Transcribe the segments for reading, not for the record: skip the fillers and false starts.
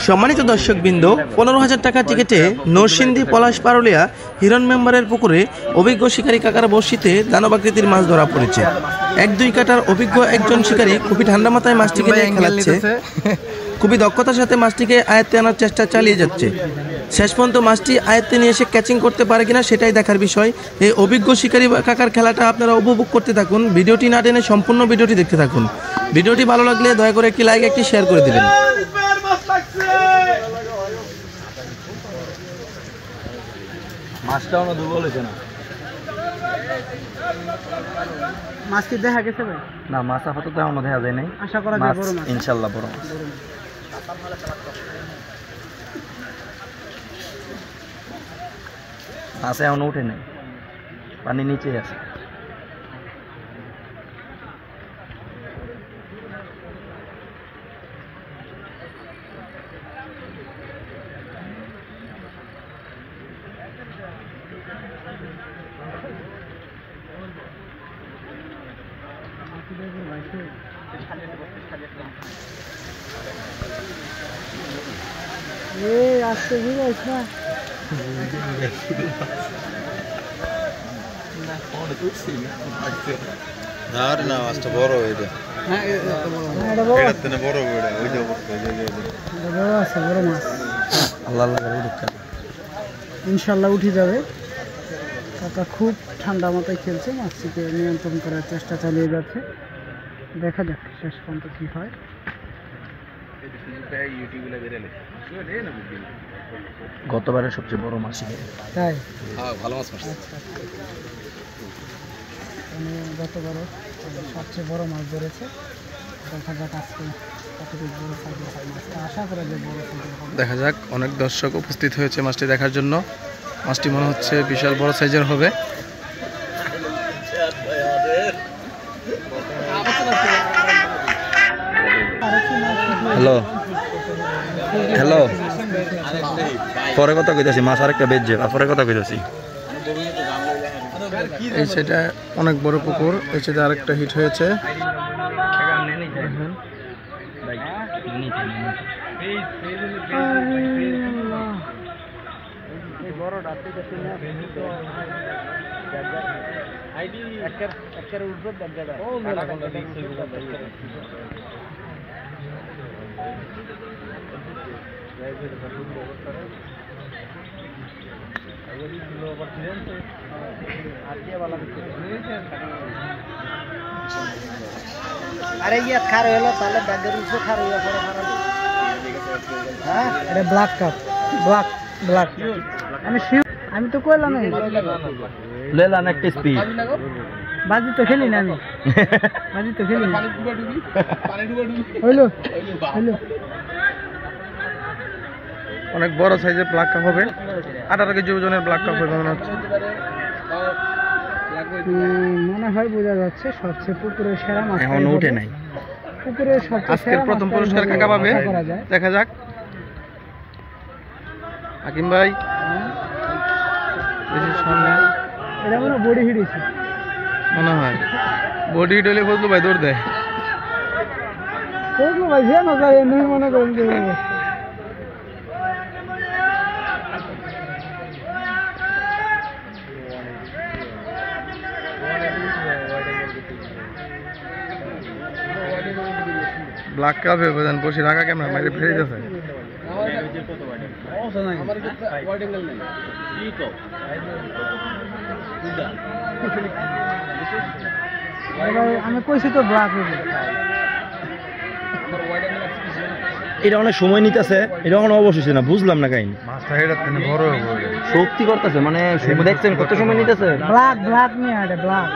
সম্মানিত দর্শকবৃন্দ, 15,000 টাকা টিকেটে নরসিংদী পলাশ পারুলিয়া হিরণ মেম্বারের পুকুরে অভিজ্ঞ শিকারী কাকার বড়শিতে দানবাকৃতির মাছ ধরা পড়েছে। 1-2 কাটার অভিজ্ঞ একজন শিকারী খুবই ঠান্ডা মাথায় মাছটিকে নিয়ে খেলাচ্ছে। খুবই দক্ষতার সাথে মাছটিকে আয়ত্তে আনার চেষ্টা চালিয়ে যাচ্ছে। শেষ পর্যন্ত মাছটি আয়ত্তে নিয়ে এসে ক্যাচিং করতে পারে কিনা সেটাই দেখার বিষয়। এই অভিজ্ঞ শিকারী কাকার খেলাটা আপনারা উপভোগ করতে থাকুন। ভিডিওটি না টেনে সম্পূর্ণ ভিডিওটি দেখতে থাকুন। ভিডিওটি ভালো লাগলে দয়া করে একটি লাইক, একটি শেয়ার করে দিবেন। মাছটাও না দুর্বল হয়েছে না। মাছ কি দেখা গেছে ভাই? না, মাছ আপাতত এখনো দেখা যায় নাই। আশা করা যায় বড় মাছ, ইনশাআল্লাহ বড় মাছ। মাছ এখনো উঠে নাই, পানি নিচে আছে। আসতে বুঝাইছ না না মাছটা বড় এটা। ইনশাল্লাহ উঠে যাবে। কাকা খুব ঠান্ডা মাথায় খেলছে, মাছটিকে নিয়ন্ত্রণ করার চেষ্টা চালিয়ে যাচ্ছে। দেখা যাক শেষ পর্যন্ত কি হয়। গতবারের সবচেয়ে বড় মাছ তাই ভালো মাছ মারছে। গতবারও সবচেয়ে বড় মাছ ধরেছে। দেখা যাক আজকে কতটুকু বড় সাইজের হয় মাছটা। আশা করা যায় বড় সাইজের হবে। দেখা যাক, অনেক দর্শক উপস্থিত হয়েছে মাছটি দেখার জন্য। মাছটি মনে হচ্ছে বিশাল বড় সাইজের হবে। হ্যালো হ্যালো, পরে কথা কইতাছি। মাছ আরেকটা বেজে পরে কথা কইতাছি। এই সেটা অনেক বড় পুকুর, এই সেটা আরেকটা হিট হয়েছে। আরে ইয়া খার হলো তাহলে ব্যাগের উপর খার হইয়া পড়ে খারাপ। হ্যাঁ, এটা ব্ল্যাক কাপ, ব্ল্যাক ব্ল্যাক। আমি তো কইলাম লেলান একটা স্পিড। বাজি তো খেলি না আমি, বাজি তো খেলি না। হইলো হইলো, অনেক বড় সাইজের ব্ল্যাক কাপ হবে। 18 কেজি ওজনের ব্ল্যাক কাপ হবে মনে হচ্ছে। মনে হয় বোঝা যাচ্ছে সবচেয়ে পুকুরের সেরা মাছ। এখনো উঠে নাই। পুকুরের সবচেয়ে আজকের প্রথম পুরস্কার কাকা পাবে, দেখা যাক। হাকিম ভাই সামনে, এটা মনে হয় বডি হিট হয়েছে মনে হয়। বডি হিট হলে ফজলু ভাই দৌড় দেয়। ফজলু ভাই যে না যায় এমনি মনে করেন যে ব্ল্যাক কাপ হবে। বসে রাখা ক্যামেরা মাইরে ফেলে দিতেছে। আমি কইছি তো ব্ল্যাক হবে। এটা অনেক সময় নিতেছে, এটা এখন অবশেষে না, বুঝলাম না কাহিনী। মাছটা এটা বড় হবে, সত্যি করতেছে মানে দেখছেন কত সময় নিতেছে। ব্ল্যাক ব্ল্যাক নিয়ে এটা ব্ল্যাক।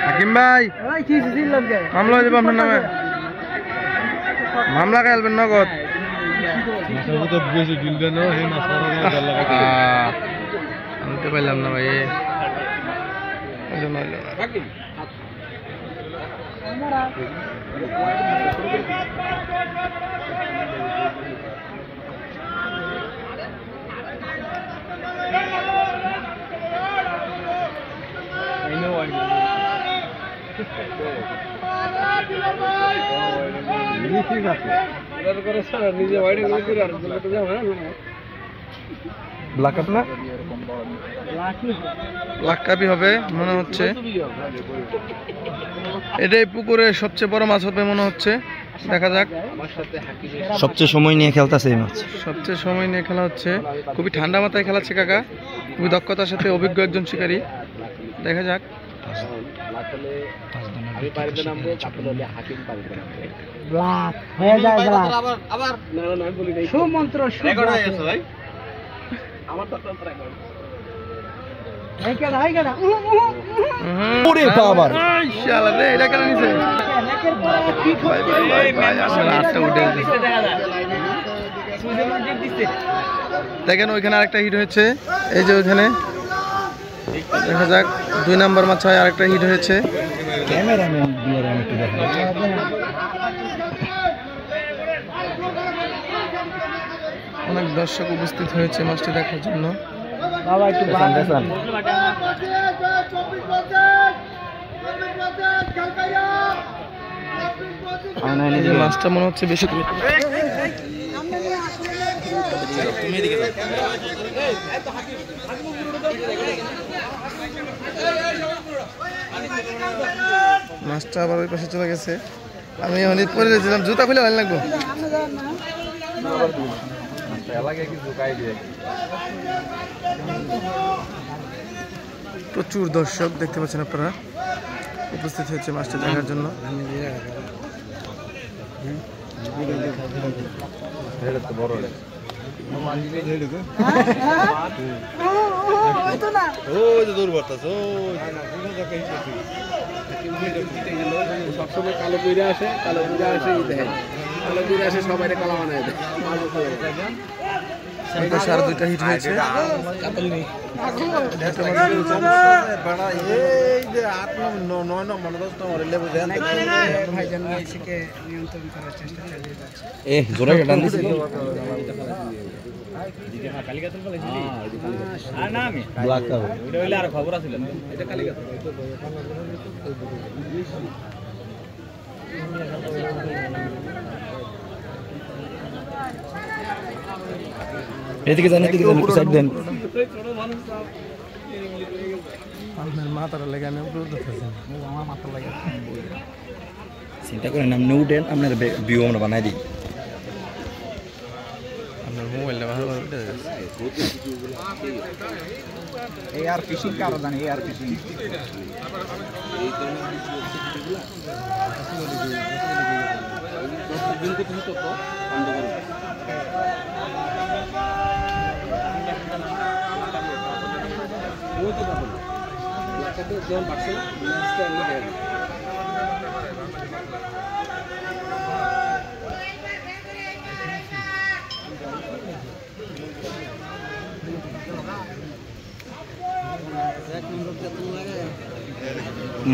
হাকিম ভাই কি দিলাম কে মামলা হয়ে যাবে আপনার নামে। মামলা খেলবেন নগদ। আনতে পারলাম না ভাই, ব্ল্যাক কাপ না ব্ল্যাক কাপই হবে মনে হচ্ছে। এটাই পুকুরের সবচেয়ে বড় মাছ হবে মনে হচ্ছে, দেখা যাক। সবচেয়ে সময় নিয়ে খেলতেছে এই মাছ। সবচেয়ে সময় নিয়ে খেলা হচ্ছে, খুবই ঠান্ডা মাথায় খেলাচ্ছে কাকা, খুবই দক্ষতার সাথে, অভিজ্ঞ একজন শিকারী। দেখা যাক। ব্ল্যাক হয়ে যায় ব্ল্যাক সুমন্ত্র ওরে বাবা শালা রে, এটা কেন নিছে? আটটা উঠে গেছে। দেখেন ওইখানে আরেকটা হিট হয়েছে, এই যে ওইখানে দেখা যাক। 2 নাম্বার মাছায় আরেকটা হিট হয়েছে। ক্যামেরাম্যান দিয়ে আমি একটু দেখাই। অনেক দর্শক উপস্থিত হয়েছে মাছটি দেখার জন্য। বাবা একটু দেখান। এই যে মাছটা মনে হচ্ছে বেশি তুমি এদিকে যাও। মাছটা আবার ওই পাশে চলে গেছে। আমি অনেক পরে গেছিলাম, জুতা খুলে ভালো লাগবো। প্রচুর দর্শক দেখতে পাচ্ছেন আপনারা উপস্থিত হয়েছে মাছটা দেখার জন্য। সবসময় কালো কইরা আসে, কালো কইরা আসে কালো কইরা আসে, সবাই কালা বানায় দেয়। আর 2টা হিট হয়েছে। এদিকে যান, এদিকে যান, একটু সাইড দেন। আপনার মাথাটা লেগে আমি উপরে উঠতেছি। আমার মাথা লাগে চিন্তা করেন, আপনি উঠেন, আপনার ভিউ আমরা বানাই দিই। আপনার মোবাইলটা ভালো করে উঠে গেছে। এই আর ফিশিং কারো জানি, এই আর ফিশিং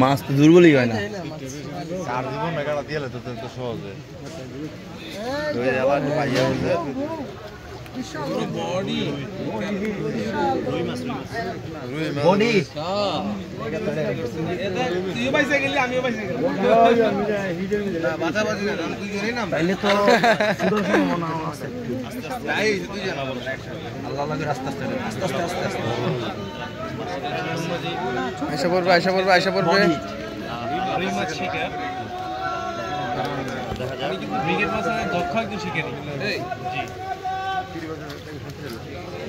মাছ তো দুর্বলই হয় না। আশা পড়বে, আশা পড়বে, আশা পড়বে।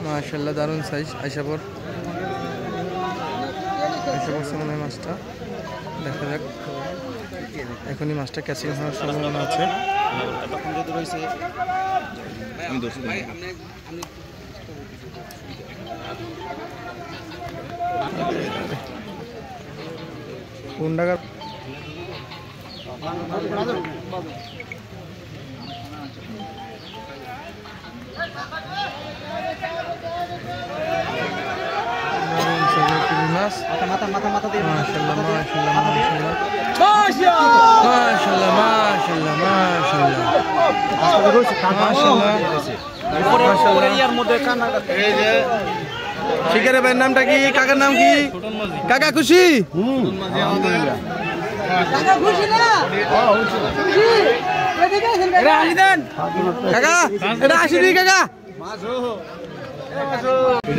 মাশাআল্লাহ, দারুণ সাইজ। আশা পড়ছে মনে হয় মাছটা, দেখা যাক। এখনই মাছটা ক্যাচিং হওয়ার সম্ভাবনা আছে। কোন টাকা মাছ। মাথা মাথা মাথা দিয়ে মাশাআল্লাহ, মাশাআল্লাহ, মাশাআল্লাহ, মাশাআল্লাহ, মাশাআল্লাহ। শিকারের ভাইয়ের নামটা কি? কাকার নাম কি? কাকা খুশি?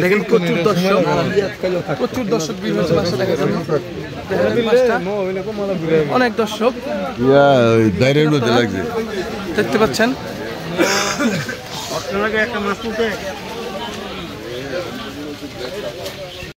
দেখেন প্রচুর দর্শক, প্রচুর দর্শক ভিড় হয়েছে মাছটা দেখার জন্য। অনেক দর্শক দেখতে পাচ্ছেন।